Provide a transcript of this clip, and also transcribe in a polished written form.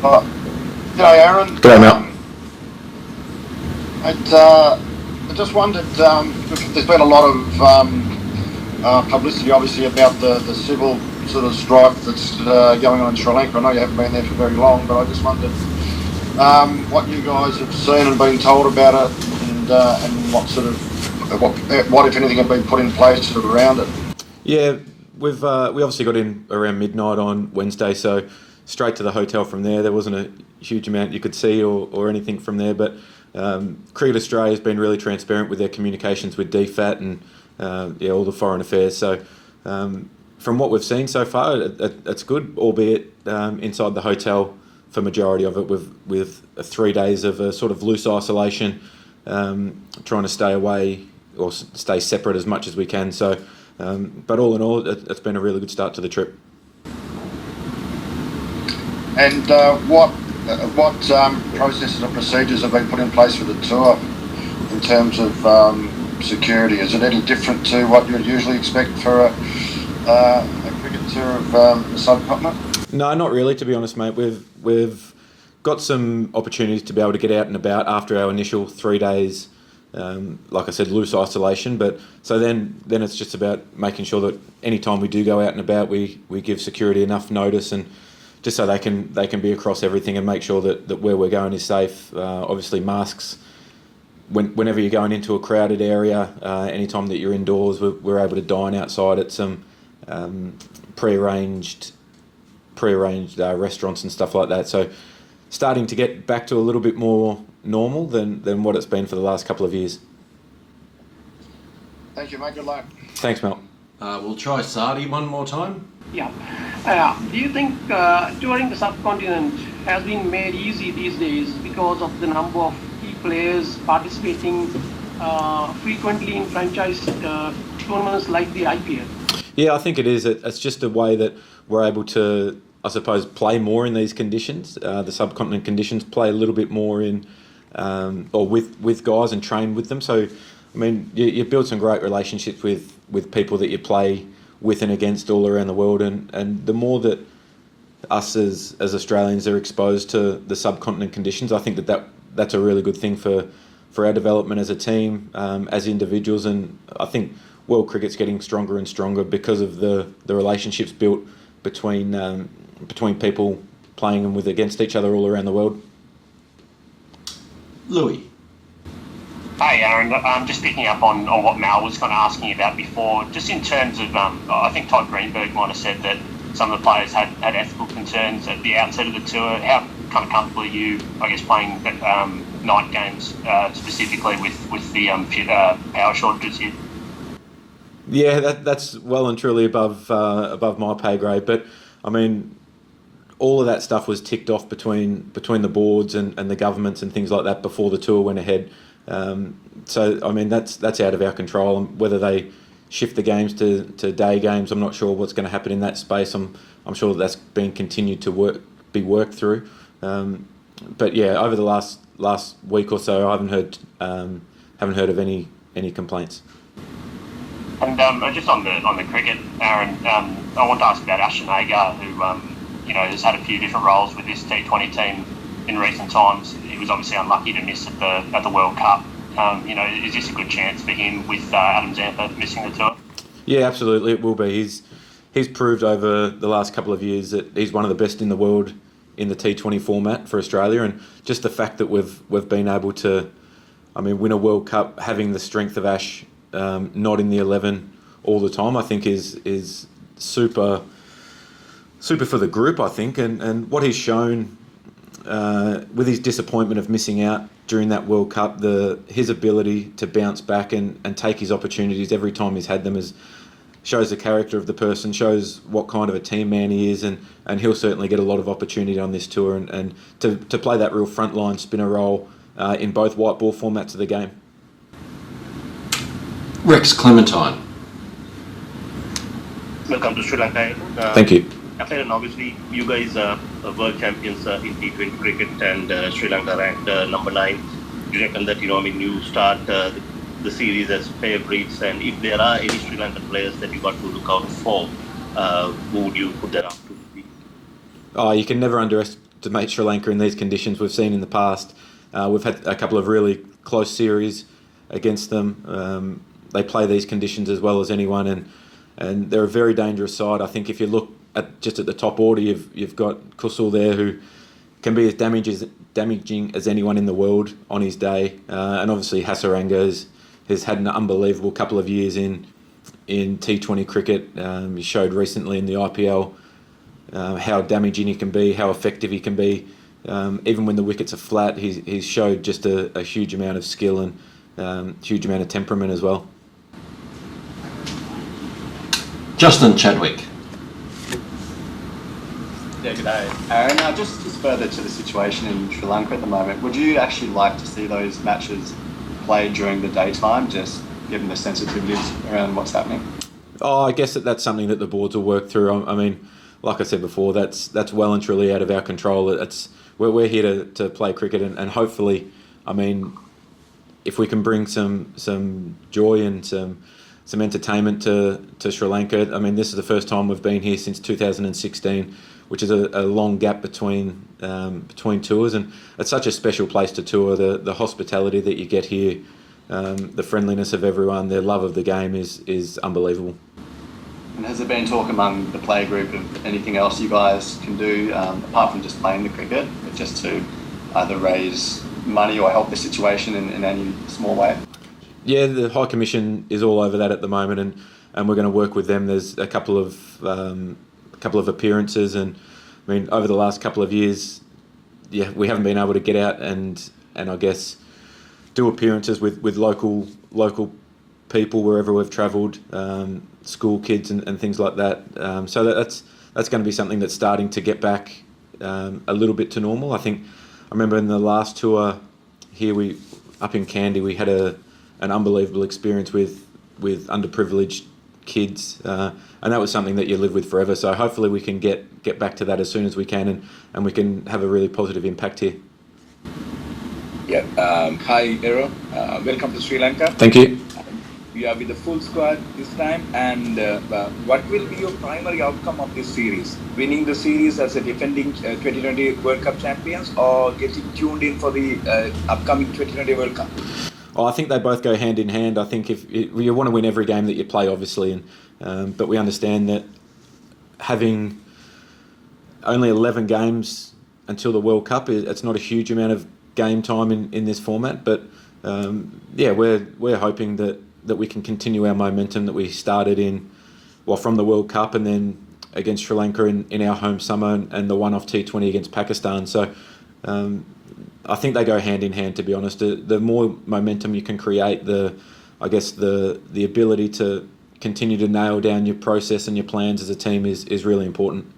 Uh, G'day, Aaron. G'day, Mel. I just wondered, there's been a lot of publicity, obviously, about the civil sort of strife that's going on in Sri Lanka. I know you haven't been there for very long, but I just wondered what you guys have seen and been told about it, and what if anything, have been put in place sort of around it. Yeah, we obviously got in around midnight on Wednesday, so straight to the hotel from there. There wasn't a huge amount you could see or anything from there, but Cricket Australia has been really transparent with their communications with DFAT and all the foreign affairs. So from what we've seen so far, it's good, albeit inside the hotel for majority of it with 3 days of a sort of loose isolation, trying to stay away or stay separate as much as we can. So, but all in all, it's been a really good start to the trip. And what processes or procedures have been put in place for the tour in terms of security? Is it any different to what you would usually expect for a cricket tour of the subcontinent? No, not really, to be honest, mate. We've got some opportunities to be able to get out and about after our initial 3 days, like I said, loose isolation. But so then it's just about making sure that any time we do go out and about, we give security enough notice, and just so they can be across everything and make sure that where we're going is safe. Obviously, masks whenever you're going into a crowded area. Anytime that you're indoors, we're able to dine outside at some prearranged restaurants and stuff like that. So starting to get back to a little bit more normal than what it's been for the last couple of years. Thank you, mate. Good luck. Thanks, Mel. We'll try Sadi one more time. Yeah. Do you think touring the subcontinent has been made easy these days because of the number of key players participating frequently in franchise tournaments like the IPL? Yeah, I think it is. It's just a way that we're able to, I suppose, play more in these conditions. The subcontinent conditions, play a little bit more in, or with guys and train with them. So, I mean, you build some great relationships with people that you play with and against all around the world, and the more that us as Australians are exposed to the subcontinent conditions, I think that's a really good thing for our development as a team, as individuals, and I think world cricket's getting stronger and stronger because of the relationships built between people playing and against each other all around the world. Louis. Hey Aaron, just picking up on what Mal was kind of asking about before, just in terms of, I think Todd Greenberg might have said that some of the players had ethical concerns at the outset of the tour. How kind of comfortable are you, I guess, playing night games specifically with the power shortages here? Yeah, that's well and truly above my pay grade. But I mean, all of that stuff was ticked off between the boards and the governments and things like that before the tour went ahead. So I mean, that's out of our control. And whether they shift the games to day games, I'm not sure what's going to happen in that space. I'm sure that's being continued to be worked through. But yeah, over the last week or so, I haven't heard of any complaints. And just on the cricket, Aaron, I want to ask about Ashton Agar, who has had a few different roles with this T20 team in recent times. He was obviously unlucky to miss at the World Cup. Is this a good chance for him with Adam Zampa missing the tour? Yeah, absolutely, it will be. He's proved over the last couple of years that he's one of the best in the world in the T20 format for Australia, and just the fact that we've been able to, win a World Cup having the strength of Ash, not in the 11 all the time, I think is super for the group, I think, and what he's shown with his disappointment of missing out during that World Cup, his ability to bounce back and take his opportunities every time he's had them shows the character of the person, shows what kind of a team man he is, and he'll certainly get a lot of opportunity on this tour and to play that real frontline spinner role in both white ball formats of the game. Rex Clementine. Welcome to Sri Lanka. Thank you. And obviously, you guys are world champions in T20 cricket, and Sri Lanka ranked number 9. You reckon that you start the series as favourites, and if there are any Sri Lankan players that you got to look out for, who would you put that up to be? Oh, you can never to meet Sri Lanka in these conditions. We've seen in the past. We've had a couple of really close series against them. They play these conditions as well as anyone, and they're a very dangerous side. I think if you look at just at the top order, you've got Kusul there, who can be as damaging as anyone in the world on his day, and obviously Hasaranga has had an unbelievable couple of years in T20 cricket. He showed recently in the IPL how damaging he can be, how effective he can be. Even when the wickets are flat, he's showed just a huge amount of skill and huge amount of temperament as well. Justin Chadwick. Yeah, good day. Aaron, just further to the situation in Sri Lanka at the moment, would you actually like to see those matches played during the daytime, just given the sensitivities around what's happening? Oh, I guess that's something that the boards will work through. I mean, like I said before, that's well and truly out of our control. We're here to play cricket, and hopefully, I mean, if we can bring some joy and some entertainment to Sri Lanka. I mean, this is the first time we've been here since 2016, which is a long gap between tours, and it's such a special place to tour. The hospitality that you get here, the friendliness of everyone, their love of the game is unbelievable. And has there been talk among the play group of anything else you guys can do, apart from just playing the cricket, but just to either raise money or help the situation in any small way? Yeah, the High Commission is all over that at the moment, and we're going to work with them. There's a couple of appearances, and I mean, over the last couple of years, yeah, we haven't been able to get out and I guess do appearances with local people wherever we've travelled, school kids and things like that. So that's going to be something that's starting to get back a little bit to normal. I remember in the last tour here, up in Kandy, we had an unbelievable experience with underprivileged kids, and that was something that you live with forever. So hopefully we can get back to that as soon as we can, and we can have a really positive impact here. Yeah. Hi, Aero. Welcome to Sri Lanka. Thank you. We are with the full squad this time, and what will be your primary outcome of this series? Winning the series as a defending 2020 World Cup champions, or getting tuned in for the upcoming 2020 World Cup? Oh, I think they both go hand in hand. I think if you want to win every game that you play, obviously, but we understand that having only 11 games until the World Cup, it's not a huge amount of game time in this format. But yeah, we're hoping that we can continue our momentum that we started from the World Cup and then against Sri Lanka in our home summer and the one-off T20 against Pakistan. So I think they go hand in hand, to be honest. The more momentum you can create, the ability to continue to nail down your process and your plans as a team is really important.